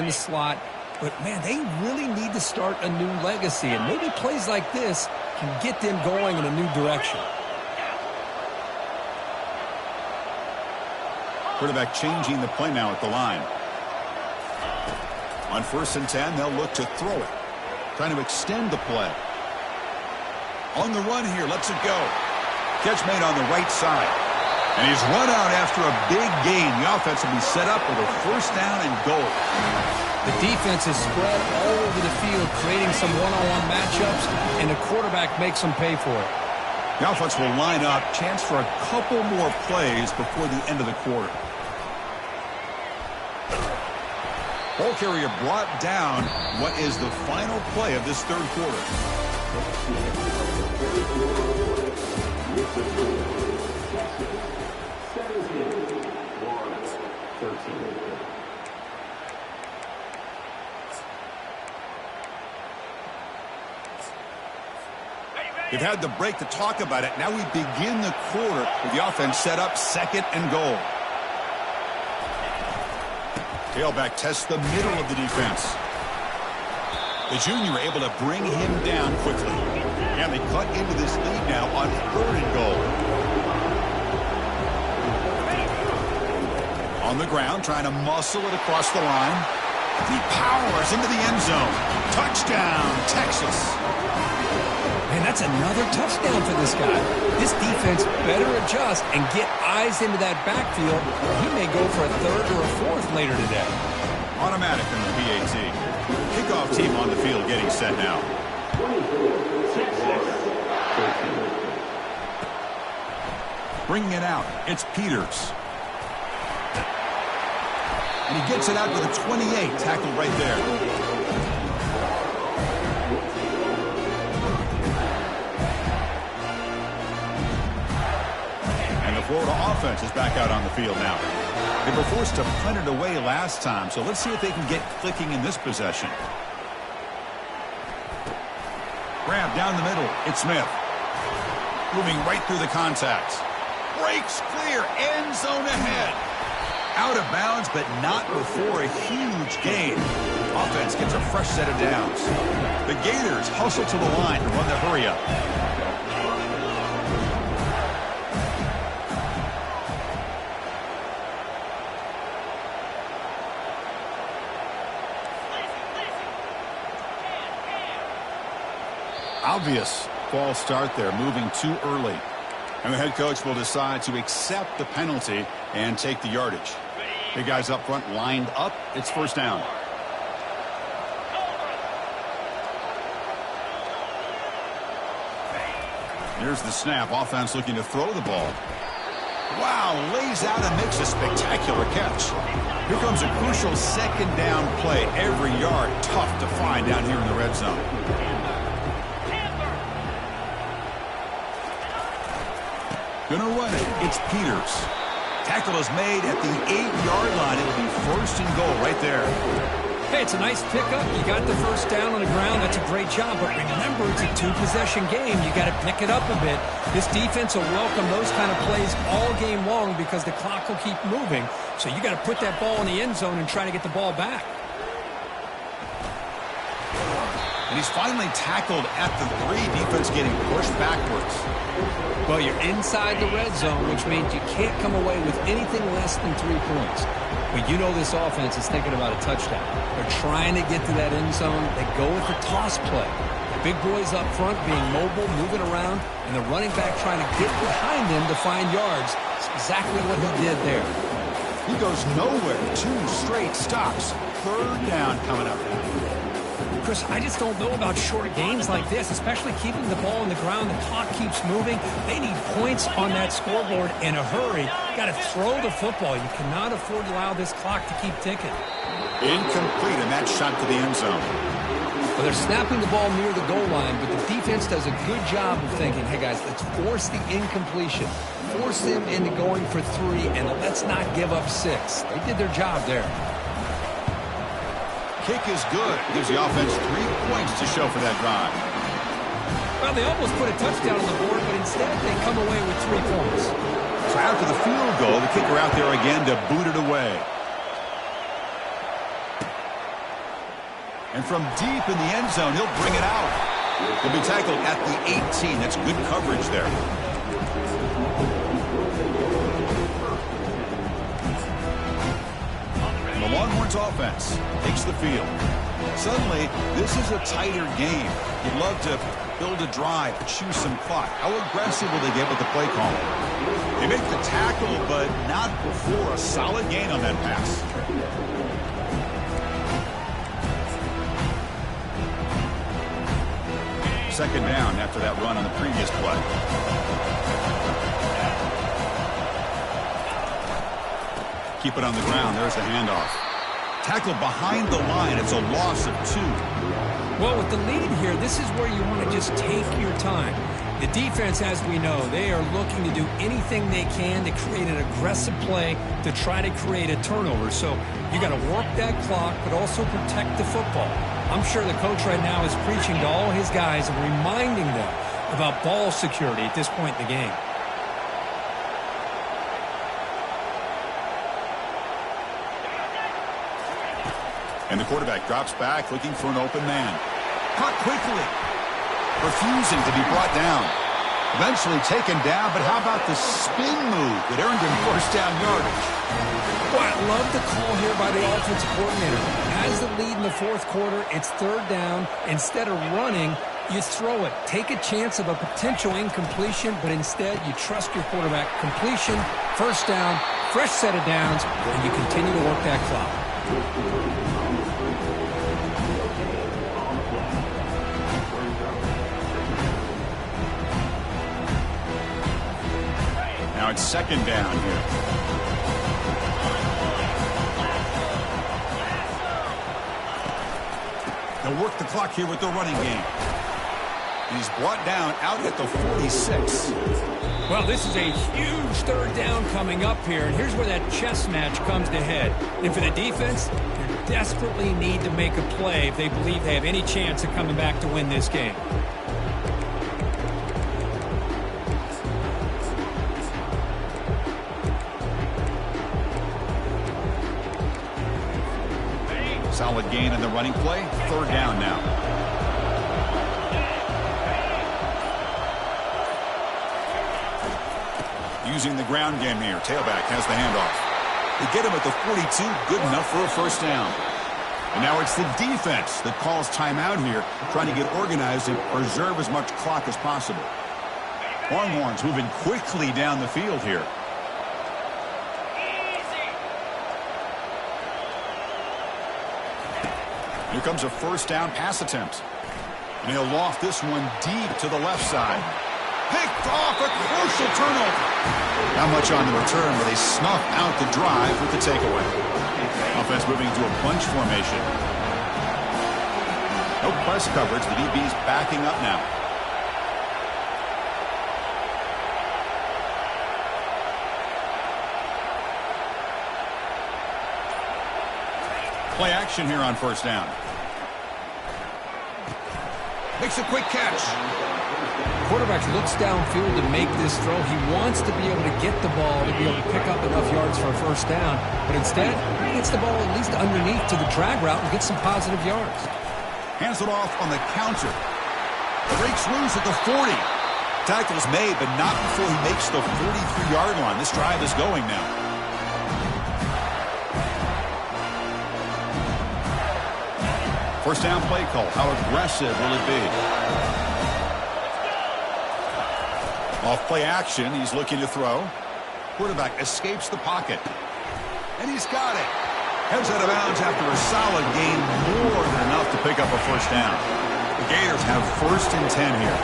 in the slot. But, man, they really need to start a new legacy. And maybe plays like this can get them going in a new direction. Quarterback changing the play now at the line. On 1st and 10, they'll look to throw it. Trying to extend the play. On the run here, lets it go. Catch made on the right side. And he's run out after a big gain. The offense will be set up with a 1st down and goal. The defense is spread all over the field, creating some one-on-one matchups, and the quarterback makes them pay for it. The offense will line up. Chance for a couple more plays before the end of the quarter. Ball carrier brought down. What is the final play of this 3rd quarter? We've had the break to talk about it. Now we begin the quarter with the offense set up 2nd and goal. Tailback tests the middle of the defense. The junior able to bring him down quickly. And they cut into this lead now on 3rd and goal. On the ground, trying to muscle it across the line. He powers into the end zone. Touchdown, Texas. Man, that's another touchdown for this guy. This defense better adjust and get eyes into that backfield. He may go for a 3rd or a 4th later today. Automatic in the PAT. Kickoff team on the field getting set now. Bringing it out, it's Peters. And he gets it out to the 28, tackled right there. Florida offense is back out on the field now. They were forced to punt it away last time, so let's see if they can get clicking in this possession. Grab down the middle. It's Smith. Moving right through the contacts. Breaks clear. End zone ahead. Out of bounds, but not before a huge gain. Offense gets a fresh set of downs. The Gators hustle to the line to run the hurry-up. Obvious false start there, moving too early. And the head coach will decide to accept the penalty and take the yardage. Big guys up front lined up. It's 1st down. Here's the snap. Offense looking to throw the ball. Wow, lays out and makes a spectacular catch. Here comes a crucial 2nd down play. Every yard tough to find down here in the red zone. Gonna run it. It's Peters. Tackle is made at the 8-yard line. It'll be 1st and goal right there. Hey, it's a nice pickup. You got the 1st down on the ground. That's a great job. But remember, it's a 2-possession game. You got to pick it up a bit. This defense will welcome those kind of plays all game long because the clock will keep moving. So you got to put that ball in the end zone and try to get the ball back. And he's finally tackled at the 3. Defense getting pushed backwards. Well, you're inside the red zone, which means you can't come away with anything less than 3 points. But you know this offense is thinking about a touchdown. They're trying to get to that end zone. They go with the toss play. The big boys up front being mobile, moving around, and the running back trying to get behind them to find yards. It's exactly what he did there. He goes nowhere. 2 straight stops. 3rd down coming up. Chris, I just don't know about short gains like this, especially keeping the ball on the ground. The clock keeps moving. They need points on that scoreboard in a hurry. Got to throw the football. You cannot afford to allow this clock to keep ticking. Incomplete, and that shot to the end zone. Well, they're snapping the ball near the goal line, but the defense does a good job of thinking, hey, guys, let's force the incompletion. Force them into going for 3, and let's not give up 6. They did their job there. Kick is good. Gives the offense 3 points to show for that drive. Well, they almost put a touchdown on the board, but instead they come away with 3 points. So after the field goal, the kicker out there again to boot it away. And from deep in the end zone, he'll bring it out. He'll be tackled at the 18. That's good coverage there. And the Longhorns offense takes the field. Suddenly, this is a tighter game. You'd love to build a drive, choose some clock. How aggressive will they get with the play call? They make the tackle, but not before a solid gain on that pass. Second down after that run on the previous play. Keep it on the ground. There's the handoff. Tackled behind the line. It's a loss of 2. Well, with the lead here, this is where you want to just take your time. The defense, as we know, they are looking to do anything they can to create an aggressive play to try to create a turnover. So you got to work that clock, but also protect the football. I'm sure the coach right now is preaching to all his guys and reminding them about ball security at this point in the game. And the quarterback drops back, looking for an open man. Caught quickly. Refusing to be brought down. Eventually taken down, but how about the spin move that earned him first down yardage? Well, I love the call here by the offensive coordinator. As the lead in the fourth quarter, it's third down. Instead of running, you throw it. Take a chance of a potential incompletion, but instead you trust your quarterback. Completion, first down, fresh set of downs, and you continue to work that clock. Now it's second down here. They'll work the clock here with the running game. He's brought down out at the 46. Well, this is a huge third down coming up here, and here's where that chess match comes to head. And for the defense, they desperately need to make a play if they believe they have any chance of coming back to win this game. Solid gain in the running play. Third down now. Using the ground game here. Tailback has the handoff. They get him at the 42. Good enough for a first down. And now it's the defense that calls timeout here, trying to get organized and preserve as much clock as possible. Longhorns moving quickly down the field here. Here comes a first down pass attempt. And he'll loft this one deep to the left side. Picked off, a crucial turnover. Not much on the return, but they snuff out the drive with the takeaway. Offense moving into a bunch formation. No press coverage. The DB's backing up now. Play action here on first down. Makes a quick catch. Quarterback looks downfield to make this throw. He wants to be able to get the ball to be able to pick up enough yards for a first down. But instead, he gets the ball at least underneath to the drag route and gets some positive yards. Hands it off on the counter. Breaks loose at the 40. Tackle's made, but not before he makes the 43-yard line. This drive is going now. First down play call. How aggressive will it be? Off play action. He's looking to throw. Quarterback escapes the pocket. And he's got it. Heads out of bounds after a solid gain. More than enough to pick up a first down. The Gators have first and 10 here.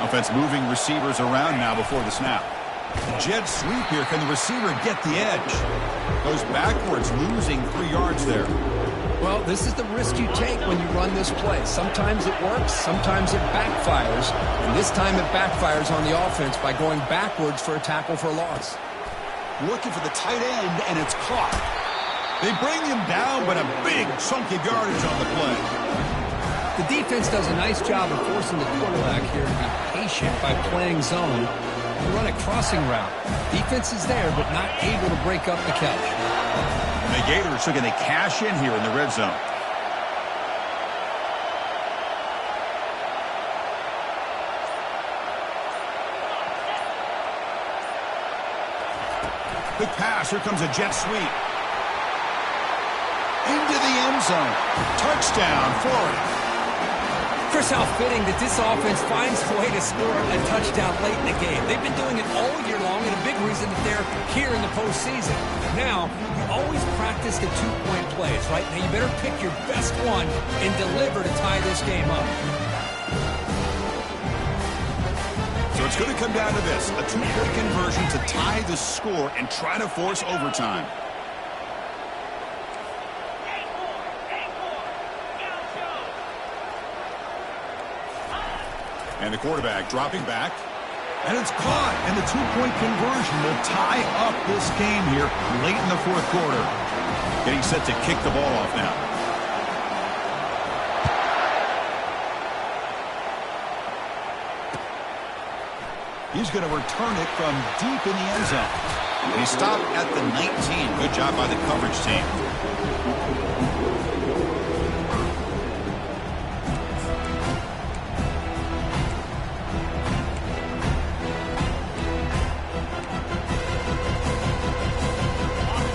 Offense moving receivers around now before the snap. Jet sweep here. Can the receiver get the edge? Goes backwards, losing 3 yards there. Well, this is the risk you take when you run this play. Sometimes it works, sometimes it backfires. And this time it backfires on the offense by going backwards for a tackle for a loss. Looking for the tight end, and it's caught. They bring him down, but a big chunk of yardage on the play. The defense does a nice job of forcing the quarterback here to be patient by playing zone. to run a crossing route. Defense is there, but not able to break up the catch. And the Gators are going to cash in here in the red zone. Quick pass. Here comes a jet sweep. Into the end zone. Touchdown, Florida. Chris, how fitting that this offense finds a way to score a touchdown late in the game. They've been doing it all year long, and a big reason that they're here in the postseason. Now, you always practice the two-point plays, right? Now, you better pick your best one and deliver to tie this game up. So it's going to come down to this, a two-point conversion to tie the score and try to force overtime. And the quarterback dropping back. And it's caught. And the two-point conversion will tie up this game here late in the fourth quarter. Getting set to kick the ball off now. He's going to return it from deep in the end zone. And he stopped at the 19. Good job by the coverage team.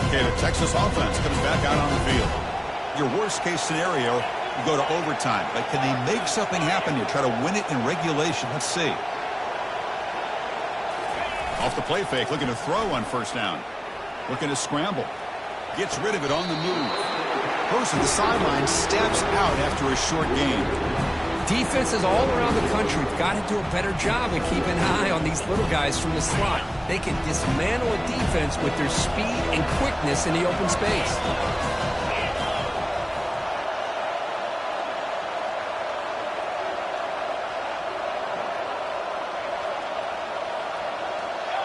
Okay, the Texas offense comes back out on the field. Your worst-case scenario, you go to overtime. But can they make something happen here? Try to win it in regulation. Let's see. Off the play fake, looking to throw on first down. Looking to scramble. Gets rid of it on the move. Goes to the sideline, steps out after a short gain. Defenses all around the country have got to do a better job of keeping an eye on these little guys from the slot. They can dismantle a defense with their speed and quickness in the open space.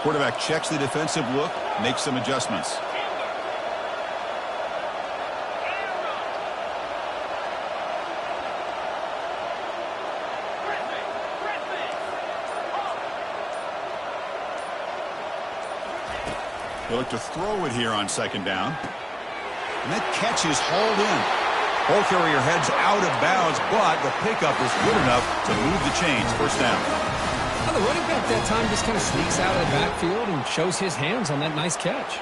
Quarterback checks the defensive look, makes some adjustments. They look to throw it here on second down. And that catch is hauled in. Ball carrier heads out of bounds, but the pickup is good enough to move the chains. First down. Well, the running back that time just kind of sneaks out of the backfield and shows his hands on that nice catch.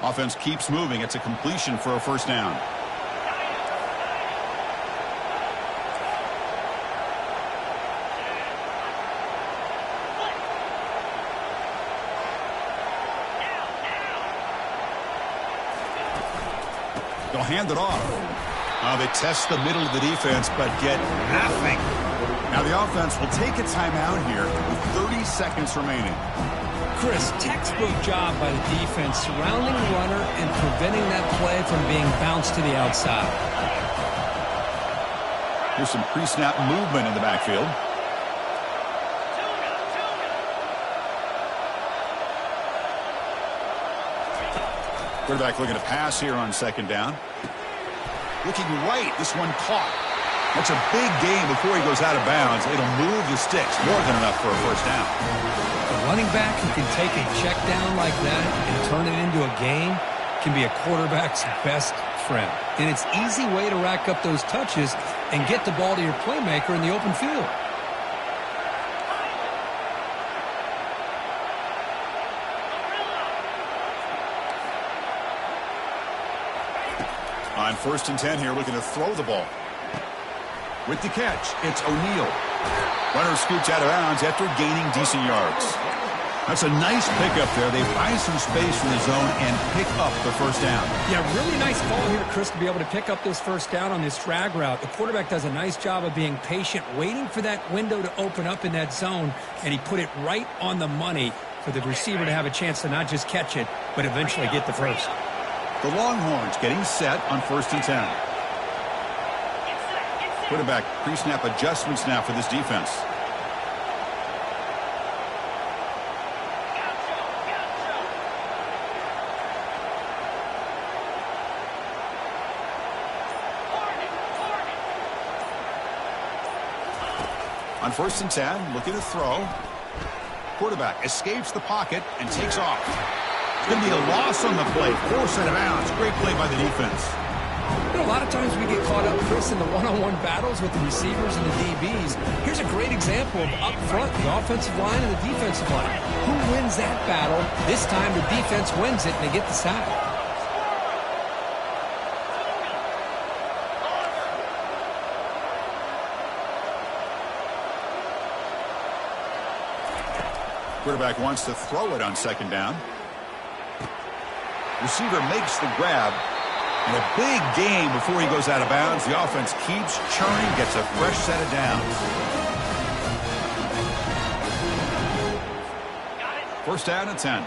Offense keeps moving. It's a completion for a first down. They'll hand it off. They test the middle of the defense, but get nothing. Now the offense will take a timeout here with 30 seconds remaining. Chris, textbook job by the defense surrounding the runner and preventing that play from being bounced to the outside. Here's some pre-snap movement in the backfield. Quarterback looking to pass here on second down. Looking right. This one caught. That's a big gain before he goes out of bounds. It'll move the sticks. More than enough for a first down. A running back who can take a check down like that and turn it into a gain can be a quarterback's best friend. And it's an easy way to rack up those touches and get the ball to your playmaker in the open field. On first and 10 here, looking to throw the ball. With the catch, it's O'Neal. Runner scoots out of bounds after gaining decent yards. That's a nice pickup there. They find some space in the zone and pick up the first down. Yeah, really nice call here, Chris, to be able to pick up this first down on this drag route. The quarterback does a nice job of being patient, waiting for that window to open up in that zone, and he put it right on the money for the receiver to have a chance to not just catch it, but eventually get the first. The Longhorns getting set on first and 10. Quarterback pre-snap adjustments now for this defense. On 1st and 10, looking to throw. Quarterback escapes the pocket and takes off. It's going to be a loss on the play. Forced out of bounds. Great play by the defense. You know, a lot of times we get caught up, Chris, in the one-on-one battles with the receivers and the DBs. Here's a great example of up front, the offensive line and the defensive line. Who wins that battle? This time the defense wins it, and they get the sack. Quarterback wants to throw it on 2nd down. Receiver makes the grab. And a big gain before he goes out of bounds. The offense keeps churning, gets a fresh set of downs. 1st down and 10.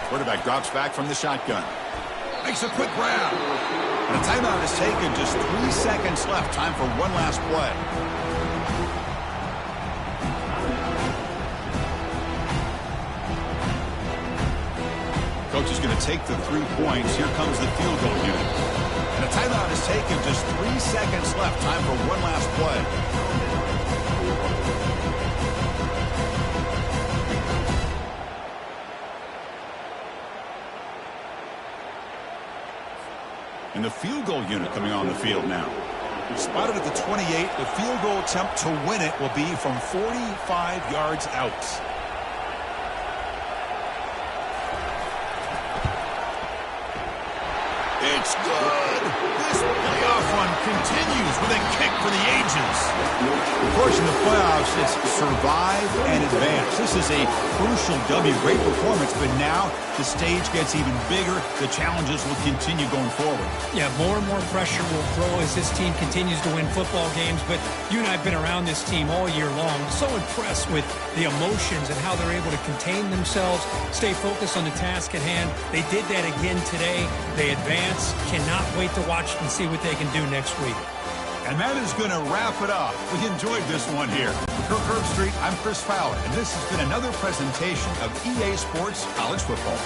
Quarterback drops back from the shotgun. Makes a quick grab. And a timeout is taken. Just 3 seconds left. Time for one last play. Coach is going to take the 3 points. Here comes the field goal unit. And a timeout is taken. Just 3 seconds left. Time for one last play. And the field goal unit coming on the field now. Spotted at the 28. The field goal attempt to win it will be from 45 yards out. It's good. This playoff run continues with a kick for the ages. Of course, in the playoffs, it's survive and advance. This is a crucial W. Great performance, but now the stage gets even bigger. The challenges will continue going forward. Yeah, more and more pressure will grow as this team continues to win football games, but you and I have been around this team all year long. So impressed with the emotions and how they're able to contain themselves, stay focused on the task at hand. They did that again today. They advance. Cannot wait to watch and see what they can do next week. And that is going to wrap it up. We enjoyed this one here. For Kirk Street, I'm Chris Fowler, and this has been another presentation of EA Sports College Football.